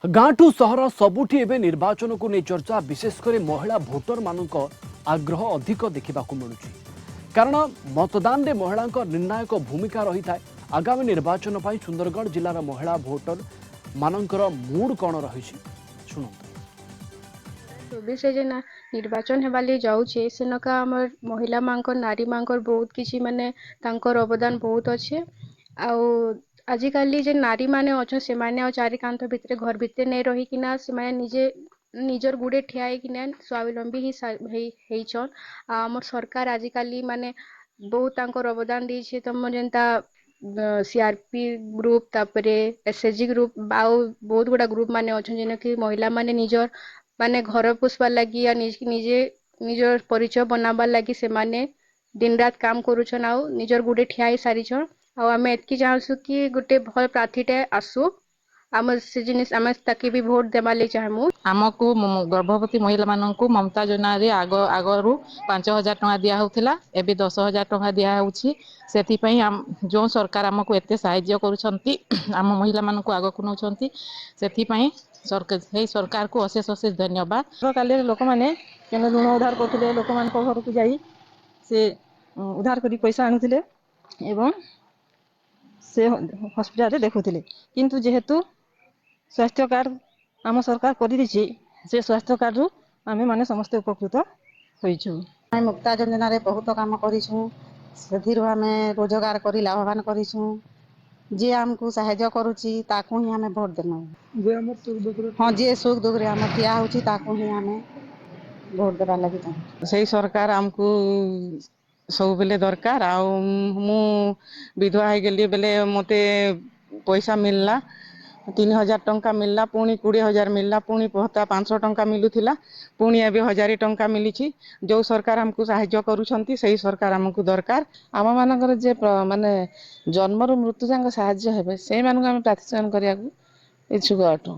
गाँठू सहर सबुठी एवं निर्वाचन को नहीं चर्चा विशेषकर महिला भोटर मान आग्रह अधिक देखा मिलूँ कारण मतदान में महिला निर्णायक भूमिका रही है। आगामी निर्वाचन पर सुंदरगढ़ जिलार महिला भोटर मानकर मूड कौन रही शुणु। 24 जेना निर्वाचन हेबाली जाऊे सेनका आमर महिला मांकर नारी मांकर बहुत किसी माने तांकर अवदान बहुत अच्छे। आउ आजिकाली जे नारी माने अच्छे से माने चारि कांथ भितर घर भितर नहीं रहीकिना से माने निजे निजर गुड़े ठिया होकिना स्वावलंबी ही छन। आमर सरकार आजिकाली माने बहुत तांकर अवदान दी तुम जेनता सीआरपी ग्रुप तापरे एसएचजी ग्रुप आउ बहुत गुड़ा ग्रुप माने अच्छे जेना कि महिला माने निजर माने घर पोषबार लगी या निजे निजर परिचय बनाबार लगी से माने दिन रात काम करुछन आउ निजर गुड़े ठिया हो सारिछन। आम एतकी चाहूँ कि गोटे भल प्रार्थीटे आसू आम से जिनिस आम ताकि भी भोट देवा लगी चाहमु। आमको गर्भवती महिला मानक ममता योजना आगरू 5,000 टंका दिया होता एबे 10,000 टंका दिया होछि। सेथिपई जो सरकार आमको एते साहाय्य करुछंती आम महिला मानक आगक नौछंती सेथिपई सरकार को अशेष अशेष धन्यवाद। काले लोक माने केन ऋण उधार करथिले लोक मान को घर को जाई से उधार करी पैसा आनुथिले एवं से हॉस्पिटल रे देखुथिले किंतु जेहेतु स्वास्थ्य कार्ड आम सरकार कर से स्वास्थ्य कार्ड रु आमे माने समस्त उपकृत होइछु। मुक्ता योजना रे बहुत काम करिछु सेथिरु आमे रोजगार करी लाभवान करिछु। जे आमको साहाय्य करूची ताकू ही आमे भोट देनु। हाँ जे सुख दुख रे आमे ठिया होची ताकू ही आमे भोट देबा लागि चाहू। सही सरकार आमको सब बेले दरकार आ मु विधवा हो गली बेले मते पैसा मिलला 3,000 टंका मिलला पुणी 20,000 मिलला पुणी भत्ता 500 टंका मिलुथिला पुणी एबे 1,000 टंका मिली। जो सरकार हमको साहाय्य करूछंती सही सरकार हमको दरकार। आम मानकर जे माने जन्म रु मृत्यु जांग साहाय्य हेबे से मानक हम प्रार्थना करिया इच्छुक अटू।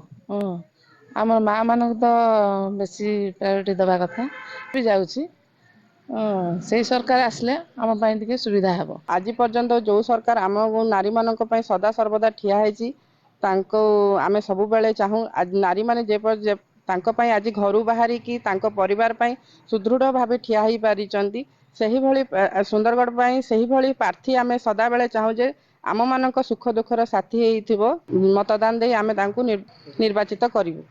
आम माँ मानक तो बेसी प्रायोरिटी दबा कथा भी जाउछि से सरकार आसले आम पाई टिके सुविधा हेबो। आज पर्यंत जो सरकार आम नारी मानक पई सदा सर्वदा ठिया हैछि तांको आमे सब बेले चाहू नारी माने जे तांको पई आज घरु बाहरी कि तांको परिवार पई सुदृढ़ भावे ठिया ही पारिचंती सही भली सुंदरगढ़ पई सही भली प्रार्थी आमे सदा बेले चाहू जे आम मानक सुख दुखर साथी हेइथिबो मतदान दे आमे तांको निर्वाचित करिवु।